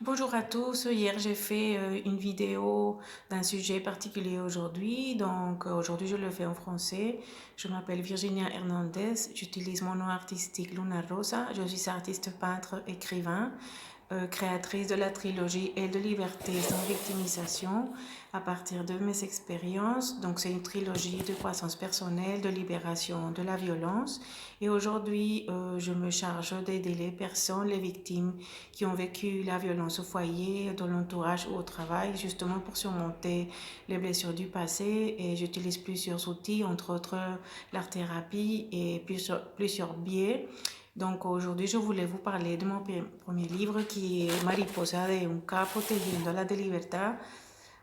Bonjour à tous. Hier, j'ai fait une vidéo d'un sujet particulier aujourd'hui. Donc, aujourd'hui, je le fais en français. Je m'appelle Virginia Hernandez. J'utilise mon nom artistique Luna Rosa. Je suis artiste peintre, écrivain, créatrice de la trilogie Elle de liberté sans victimisation à partir de mes expériences. Donc, c'est une trilogie de croissance personnelle, de libération de la violence. Et aujourd'hui, je me charge d'aider les personnes, les victimes qui ont vécu la violence au foyer, dans l'entourage ou au travail, justement pour surmonter les blessures du passé. Et j'utilise plusieurs outils, entre autres l'art-thérapie et plusieurs biais. Donc aujourd'hui, je voulais vous parler de mon premier livre qui est Mariposa de un capo tejiéndola de libertad,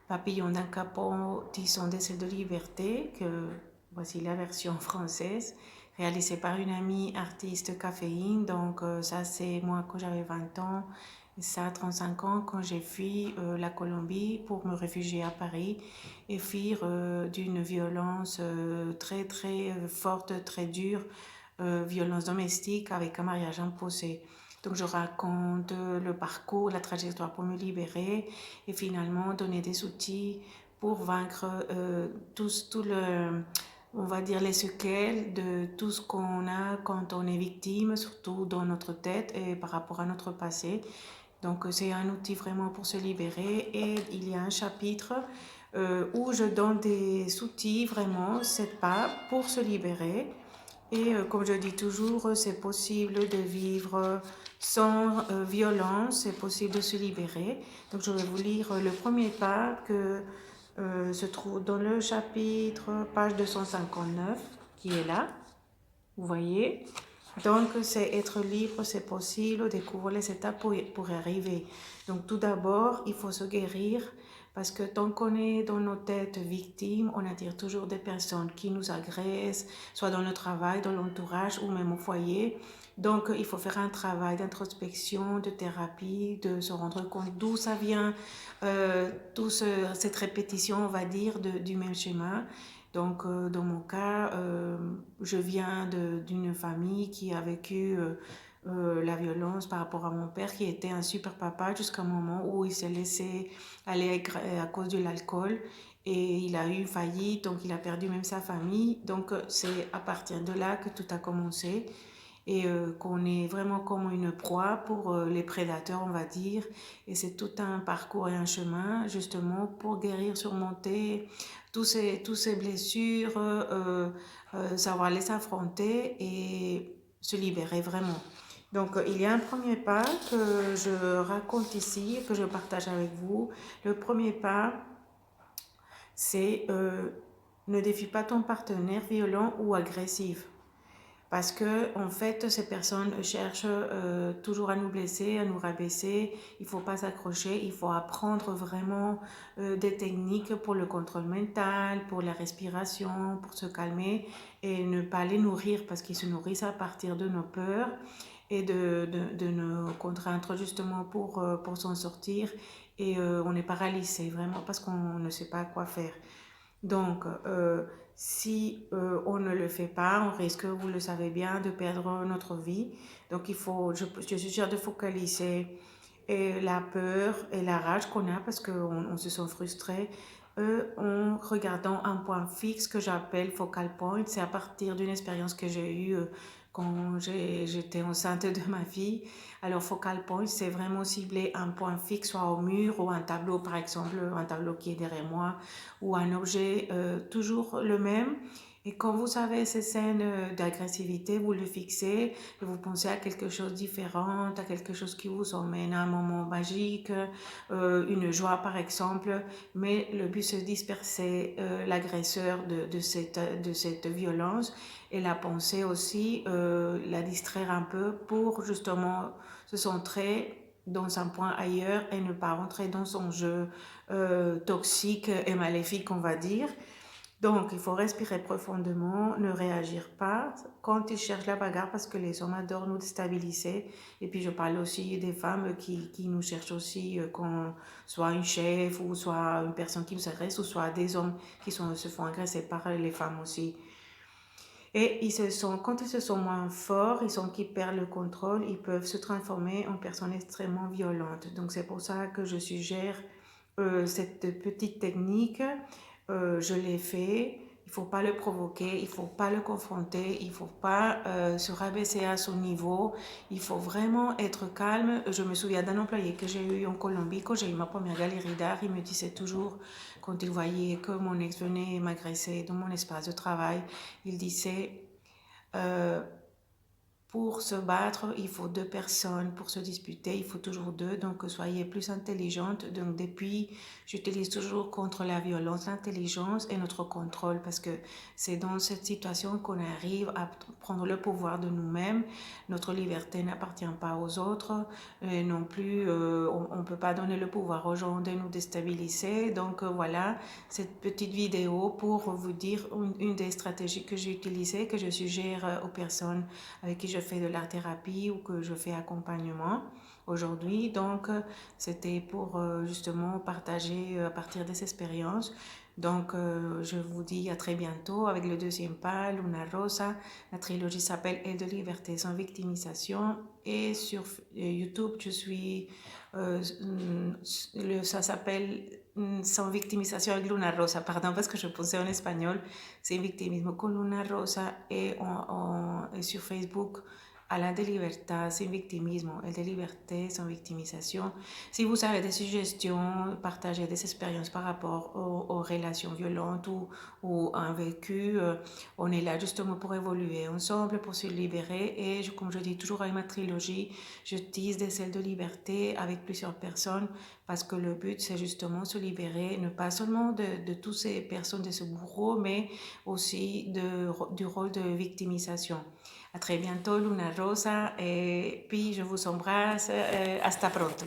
Papillon d'un capot tissant des ailes de liberté, que voici la version française, réalisée par une amie artiste caféine. Donc ça c'est moi quand j'avais 20 ans, et ça 35 ans quand j'ai fui la Colombie pour me réfugier à Paris et fuir d'une violence très très forte, très dure, violence domestique avec un mariage imposé. Donc je raconte le parcours, la trajectoire pour me libérer et finalement donner des outils pour vaincre tout le, on va dire les séquelles de tout ce qu'on a quand on est victime, surtout dans notre tête et par rapport à notre passé. Donc c'est un outil vraiment pour se libérer et il y a un chapitre où je donne des outils vraiment, 7 pas pour se libérer. Et comme je dis toujours, c'est possible de vivre sans violence, c'est possible de se libérer. Donc je vais vous lire le premier pas que se trouve dans le chapitre, page 259, qui est là. Vous voyez? Donc c'est être libre, c'est possible, découvrir les étapes pour y arriver. Donc tout d'abord, il faut se guérir parce que tant qu'on est dans nos têtes victimes, on attire toujours des personnes qui nous agressent, soit dans le travail, dans l'entourage ou même au foyer. Donc il faut faire un travail d'introspection, de thérapie, de se rendre compte d'où ça vient, cette répétition, on va dire, du même schéma. Donc, dans mon cas, je viens d'une famille qui a vécu la violence par rapport à mon père, qui était un super papa jusqu'à un moment où il s'est laissé aller à cause de l'alcool et il a eu une faillite, donc il a perdu même sa famille. Donc, c'est à partir de là que tout a commencé et qu'on est vraiment comme une proie pour les prédateurs, on va dire. Et c'est tout un parcours et un chemin justement pour guérir, surmonter tous ces blessures, savoir les affronter et se libérer vraiment. Donc, il y a un premier pas que je raconte ici, que je partage avec vous. Le premier pas, c'est ne défie pas ton partenaire violent ou agressif. Parce que, en fait, ces personnes cherchent toujours à nous blesser, à nous rabaisser. Il ne faut pas s'accrocher, il faut apprendre vraiment des techniques pour le contrôle mental, pour la respiration, pour se calmer et ne pas les nourrir parce qu'ils se nourrissent à partir de nos peurs et de nos contraintes justement pour s'en sortir. Et on est paralysé vraiment parce qu'on ne sait pas quoi faire. Donc, si on ne le fait pas, on risque, vous le savez bien, de perdre notre vie. Donc, je suis sûre de focaliser la peur et la rage qu'on a parce qu'on se sent frustré en regardant un point fixe que j'appelle focal point. C'est à partir d'une expérience que j'ai eue quand j'étais enceinte de ma fille. Alors, focal point, c'est vraiment cibler un point fixe, soit au mur ou un tableau, par exemple, un tableau qui est derrière moi, ou un objet toujours le même. Et quand vous avez ces scènes d'agressivité, vous le fixez et vous pensez à quelque chose de différent, à quelque chose qui vous emmène à un moment magique, une joie par exemple. Mais le but c'est de disperser l'agresseur de cette violence et la pensée aussi, la distraire un peu pour justement se centrer dans un point ailleurs et ne pas rentrer dans son jeu toxique et maléfique, on va dire. Donc, il faut respirer profondément, ne réagir pas quand ils cherchent la bagarre parce que les hommes adorent nous déstabiliser. Et puis, je parle aussi des femmes qui nous cherchent aussi, qu'on soit une chef ou soit une personne qui nous agresse ou soit des hommes se font agresser par les femmes aussi. Et quand ils se sont moins forts, qui perdent le contrôle, ils peuvent se transformer en personnes extrêmement violentes. Donc c'est pour ça que je suggère cette petite technique. Je l'ai fait. Il ne faut pas le provoquer, il ne faut pas le confronter, il ne faut pas se rabaisser à son niveau. Il faut vraiment être calme. Je me souviens d'un employé que j'ai eu en Colombie, quand j'ai eu ma première galerie d'art, il me disait toujours, quand il voyait que mon ex venait m'agresser dans mon espace de travail, il disait, euh, pour se battre, il faut deux personnes. Pour se disputer, il faut toujours deux. Donc, soyez plus intelligente. Donc, depuis, j'utilise toujours contre la violence, l'intelligence et notre contrôle parce que c'est dans cette situation qu'on arrive à prendre le pouvoir de nous-mêmes. Notre liberté n'appartient pas aux autres. Et non plus, on ne peut pas donner le pouvoir aux gens de nous déstabiliser. Donc, voilà cette petite vidéo pour vous dire une des stratégies que j'ai utilisées, que je suggère aux personnes avec qui je fais de l'art thérapie ou que je fais accompagnement aujourd'hui. Donc, c'était pour justement partager à partir des expériences. Donc, je vous dis à très bientôt avec le deuxième pas, Luna Rosa. La trilogie s'appelle Aide de liberté sans victimisation. Et sur YouTube, je suis, ça s'appelle Sans victimisation avec Luna Rosa, pardon, parce que je pensais en espagnol, c'est victimismo con Luna Rosa. Et sur Facebook, Alain de Libertad sin victimismo, el de liberté sans victimisation. Si vous avez des suggestions, partagez des expériences par rapport aux relations violentes ou un vécu, on est là justement pour évoluer ensemble, pour se libérer. Et comme je dis toujours avec ma trilogie, je tisse des ailes de liberté avec plusieurs personnes parce que le but c'est justement se libérer, ne pas seulement de toutes ces personnes, de ce bourreau, mais aussi du rôle de victimisation. A très bientôt, Luna Rosa, et puis je vous embrasse. Hasta pronto.